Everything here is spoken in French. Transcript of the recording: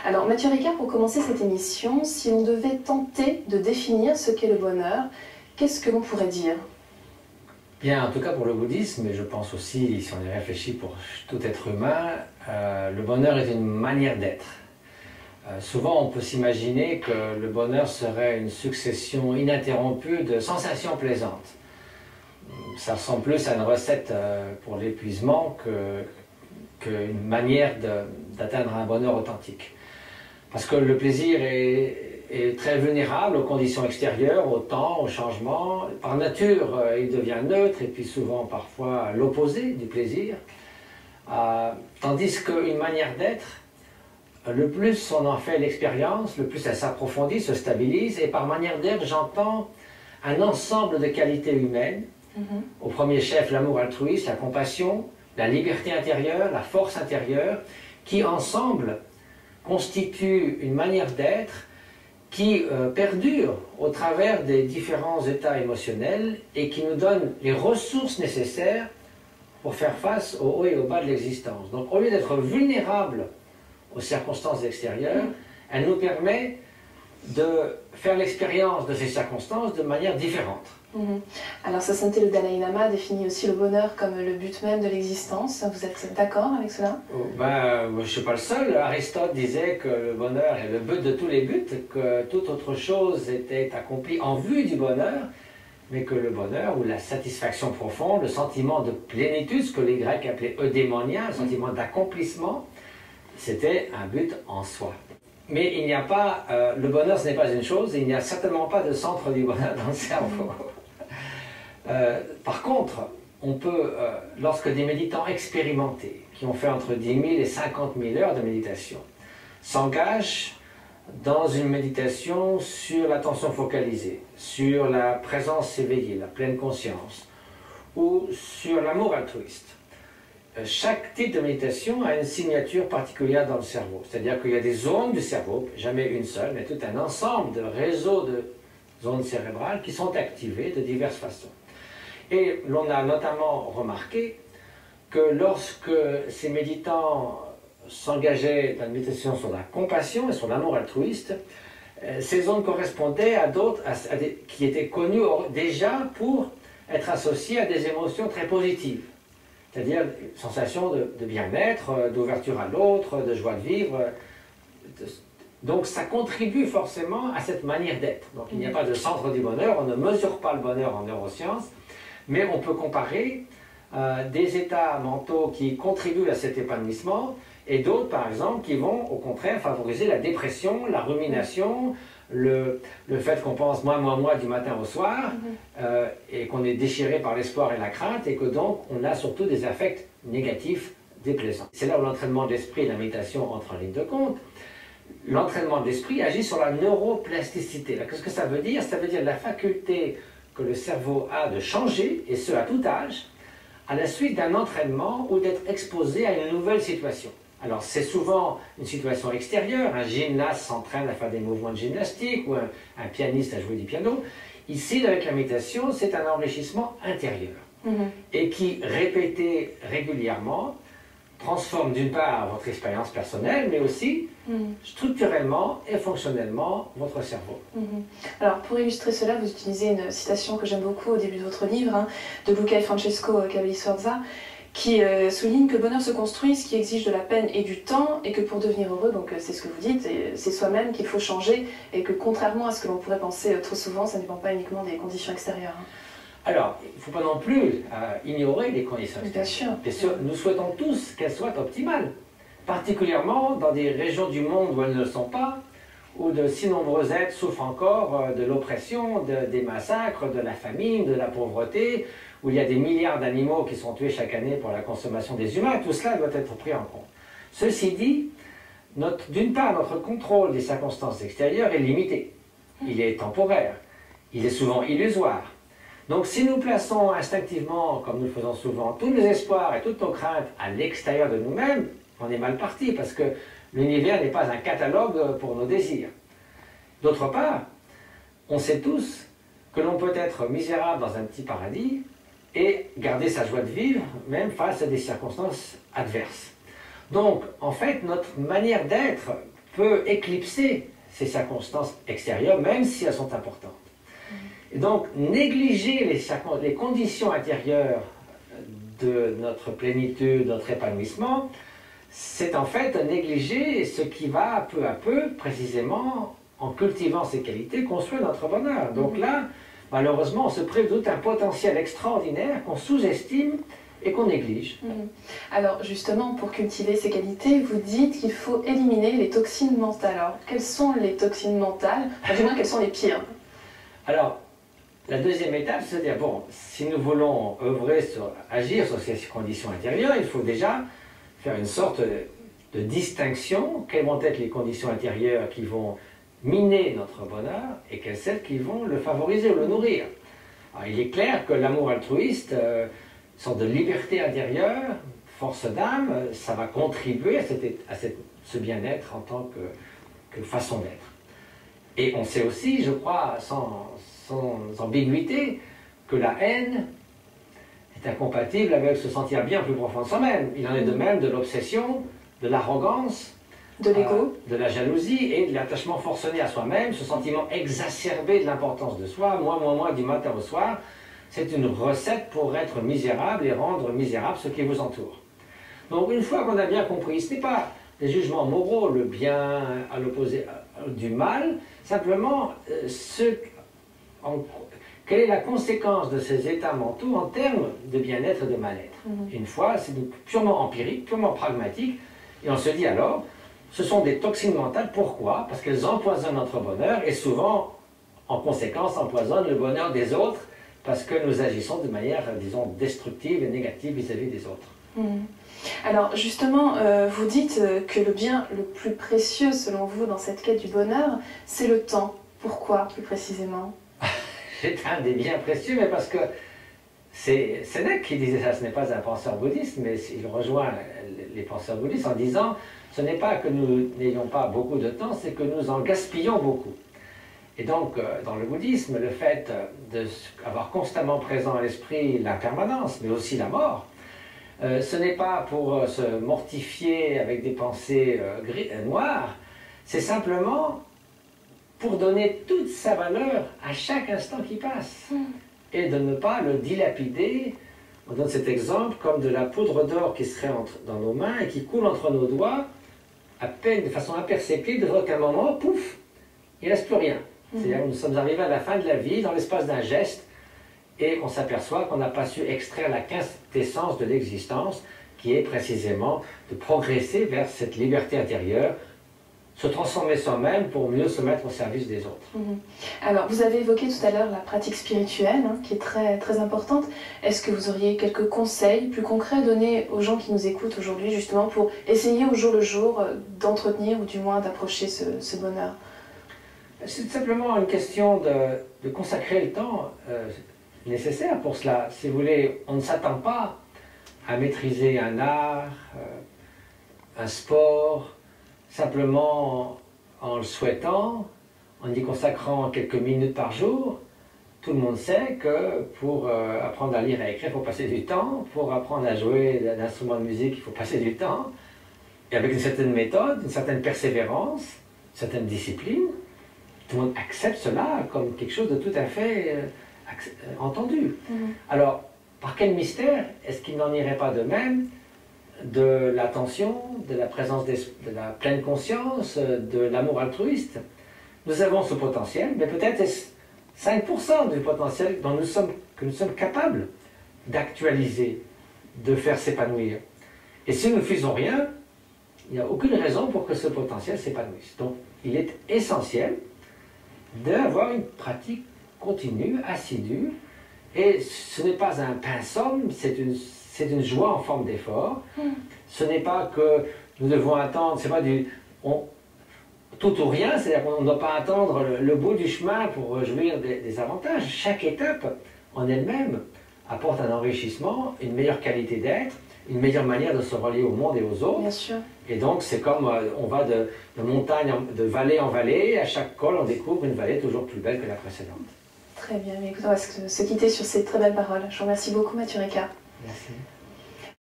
Alors Mathieu Ricard, pour commencer cette émission, si on devait tenter de définir ce qu'est le bonheur, qu'est-ce que l'on pourrait dire? Bien, en tout cas pour le bouddhisme, mais je pense aussi, si on y réfléchit pour tout être humain, le bonheur est une manière d'être. Souvent on peut s'imaginer que le bonheur serait une succession ininterrompue de sensations plaisantes. Ça ressemble plus à une recette pour l'épuisement qu'une manière d'atteindre un bonheur authentique. Parce que le plaisir est très vulnérable aux conditions extérieures, au temps, au changement. Par nature, il devient neutre et puis souvent parfois l'opposé du plaisir. Tandis qu'une manière d'être, le plus on en fait l'expérience, le plus elle s'approfondit, se stabilise. Et par manière d'être, j'entends un ensemble de qualités humaines. Au premier chef, l'amour altruiste, la compassion, la liberté intérieure, la force intérieure, qui ensemble constituent une manière d'être qui perdure au travers des différents états émotionnels et qui nous donne les ressources nécessaires pour faire face au haut et au bas de l'existence. Donc au lieu d'être vulnérable aux circonstances extérieures, elle nous permet de faire l'expérience de ces circonstances de manière différente. Alors Sasanté le Dalai Lama définit aussi le bonheur comme le but même de l'existence. Vous êtes d'accord avec cela? Je ne suis pas le seul. Aristote disait que le bonheur est le but de tous les buts, que toute autre chose était accomplie en vue du bonheur, mais que le bonheur ou la satisfaction profonde, le sentiment de plénitude, ce que les Grecs appelaient eudémonia, le sentiment d'accomplissement, c'était un but en soi. Mais il n'y a pas, le bonheur ce n'est pas une chose, et il n'y a certainement pas de centre du bonheur dans le cerveau. Par contre, on peut, lorsque des méditants expérimentés, qui ont fait entre 10 000 et 50 000 heures de méditation, s'engagent dans une méditation sur l'attention focalisée, sur la présence éveillée, la pleine conscience, ou sur l'amour altruiste, chaque type de méditation a une signature particulière dans le cerveau. C'est-à-dire qu'il y a des zones du cerveau, jamais une seule, mais tout un ensemble de réseaux de zones cérébrales qui sont activées de diverses façons. Et l'on a notamment remarqué que lorsque ces méditants s'engageaient dans une méditation sur la compassion et sur l'amour altruiste, ces zones correspondaient à d'autres qui étaient connues déjà pour être associées à des émotions très positives. C'est-à-dire une sensation de bien-être, d'ouverture à l'autre, de joie de vivre. Donc ça contribue forcément à cette manière d'être. Donc il n'y a pas de centre du bonheur, on ne mesure pas le bonheur en neurosciences, mais on peut comparer des états mentaux qui contribuent à cet épanouissement et d'autres, par exemple, qui vont au contraire favoriser la dépression, la rumination, le fait qu'on pense moi du matin au soir, et qu'on est déchiré par l'espoir et la crainte, et que donc on a surtout des affects négatifs déplaisants. C'est là où l'entraînement de l'esprit et la méditation entrent en ligne de compte. L'entraînement de l'esprit agit sur la neuroplasticité. Qu'est-ce que ça veut dire? Ça veut dire la faculté que le cerveau a de changer, et ce à tout âge, à la suite d'un entraînement ou d'être exposé à une nouvelle situation. Alors c'est souvent une situation extérieure, un gymnaste s'entraîne à faire des mouvements de gymnastique ou un pianiste à jouer du piano. Ici, avec la méditation, c'est un enrichissement intérieur et qui, répété régulièrement, transforme d'une part votre expérience personnelle, mais aussi structurellement et fonctionnellement votre cerveau. Alors pour illustrer cela, vous utilisez une citation que j'aime beaucoup au début de votre livre, de Luca et Francesco Cavalli Sforza, qui souligne que le bonheur se construit, ce qui exige de la peine et du temps, et que pour devenir heureux, donc c'est ce que vous dites, c'est soi-même qu'il faut changer, et que contrairement à ce que l'on pourrait penser trop souvent, ça ne dépend pas uniquement des conditions extérieures. Alors, il ne faut pas non plus ignorer les conditions extérieures. Bien sûr. Nous souhaitons tous qu'elles soient optimales, particulièrement dans des régions du monde où elles ne le sont pas, où de si nombreux êtres souffrent encore de l'oppression, des massacres, de la famine, de la pauvreté, où il y a des milliards d'animaux qui sont tués chaque année pour la consommation des humains. Tout cela doit être pris en compte. Ceci dit, d'une part, notre contrôle des circonstances extérieures est limité. Il est temporaire. Il est souvent illusoire. Donc si nous plaçons instinctivement, comme nous le faisons souvent, tous nos espoirs et toutes nos craintes à l'extérieur de nous-mêmes, on est mal parti parce que l'univers n'est pas un catalogue pour nos désirs. D'autre part, on sait tous que l'on peut être misérable dans un petit paradis et garder sa joie de vivre, même face à des circonstances adverses. Donc, en fait, notre manière d'être peut éclipser ces circonstances extérieures, même si elles sont importantes. Et donc, négliger les conditions intérieures de notre plénitude, de notre épanouissement, c'est en fait négliger ce qui va peu à peu, précisément, en cultivant ces qualités, construire notre bonheur. Donc là, malheureusement, on se prive de tout un potentiel extraordinaire qu'on sous-estime et qu'on néglige. Alors justement, pour cultiver ces qualités, vous dites qu'il faut éliminer les toxines mentales. Alors, quelles sont les toxines mentales? Enfin, du moins, quelles sont les pires? Alors, la deuxième étape, c'est de dire, bon, si nous voulons agir sur ces conditions intérieures, il faut déjà faire une sorte de distinction. Quelles vont être les conditions intérieures qui vont miner notre bonheur et quelles celles qui vont le favoriser ou le nourrir. Alors, il est clair que l'amour altruiste, une sorte de liberté intérieure, force d'âme, ça va contribuer à ce bien-être en tant que façon d'être. Et on sait aussi, je crois, sans ambiguïté, que la haine est incompatible avec se sentir bien plus profond de soi-même. Il en est de même de l'obsession, de l'arrogance, de l'ego, de la jalousie et de l'attachement forcené à soi-même, ce sentiment exacerbé de l'importance de soi, moi, du matin au soir. C'est une recette pour être misérable et rendre misérable ce qui vous entoure. Donc une fois qu'on a bien compris, ce n'est pas des jugements moraux, le bien à l'opposé du mal, simplement quelle est la conséquence de ces états mentaux en termes de bien-être et de mal-être. Une fois, c'est purement empirique, purement pragmatique, et on se dit alors, ce sont des toxines mentales, pourquoi? Parce qu'elles empoisonnent notre bonheur et souvent, en conséquence, empoisonnent le bonheur des autres parce que nous agissons de manière, disons, destructive et négative vis-à-vis des autres. Alors justement, vous dites que le bien le plus précieux selon vous dans cette quête du bonheur, c'est le temps. Pourquoi plus précisément? C'est un des biens précieux, mais parce que c'est Sénèque qui disait ça, ce n'est pas un penseur bouddhiste, mais il rejoint les penseurs bouddhistes en disant ce n'est pas que nous n'ayons pas beaucoup de temps, c'est que nous en gaspillons beaucoup. Et donc, dans le bouddhisme, le fait d'avoir constamment présent à l'esprit l'impermanence, mais aussi la mort, ce n'est pas pour se mortifier avec des pensées noires, c'est simplement pour donner toute sa valeur à chaque instant qui passe et de ne pas le dilapider. On donne cet exemple comme de la poudre d'or qui serait dans nos mains et qui coule entre nos doigts à peine de façon imperceptible, de qu'à un moment, pouf, il ne reste plus rien. C'est-à-dire que nous sommes arrivés à la fin de la vie dans l'espace d'un geste et on s'aperçoit qu'on n'a pas su extraire la quintessence de l'existence qui est précisément de progresser vers cette liberté intérieure, se transformer soi-même pour mieux se mettre au service des autres. Alors, vous avez évoqué tout à l'heure la pratique spirituelle, qui est très, très importante. Est-ce que vous auriez quelques conseils plus concrets à donner aux gens qui nous écoutent aujourd'hui, justement, pour essayer au jour le jour d'entretenir ou du moins d'approcher ce bonheur? C'est simplement une question de consacrer le temps nécessaire pour cela. Si vous voulez, on ne s'attend pas à maîtriser un art, un sport, simplement en le souhaitant, en y consacrant quelques minutes par jour. Tout le monde sait que pour apprendre à lire et à écrire, il faut passer du temps. Pour apprendre à jouer d'un instrument de musique, il faut passer du temps. Et avec une certaine méthode, une certaine persévérance, une certaine discipline, tout le monde accepte cela comme quelque chose de tout à fait entendu. Alors, par quel mystère est-ce qu'il n'en irait pas de même de l'attention, de la présence de la pleine conscience, de l'amour altruiste? Nous avons ce potentiel, mais peut-être est-ce 5% du potentiel que nous sommes capables d'actualiser, de faire s'épanouir. Et si nous ne faisons rien, il n'y a aucune raison pour que ce potentiel s'épanouisse. Donc, il est essentiel d'avoir une pratique continue, assidue, et ce n'est pas un pinsomme, c'est une joie en forme d'effort. Ce n'est pas que nous devons attendre, c'est pas tout ou rien, c'est-à-dire qu'on ne doit pas attendre le bout du chemin pour jouir des avantages. Chaque étape en elle-même apporte un enrichissement, une meilleure qualité d'être, une meilleure manière de se relier au monde et aux autres. Bien sûr. Et donc c'est comme on va de montagne, de vallée en vallée, à chaque col on découvre une vallée toujours plus belle que la précédente. Très bien, mais écoutez, on va se quitter sur ces très belles paroles. Je vous remercie beaucoup, Mathieu Ricard. Merci.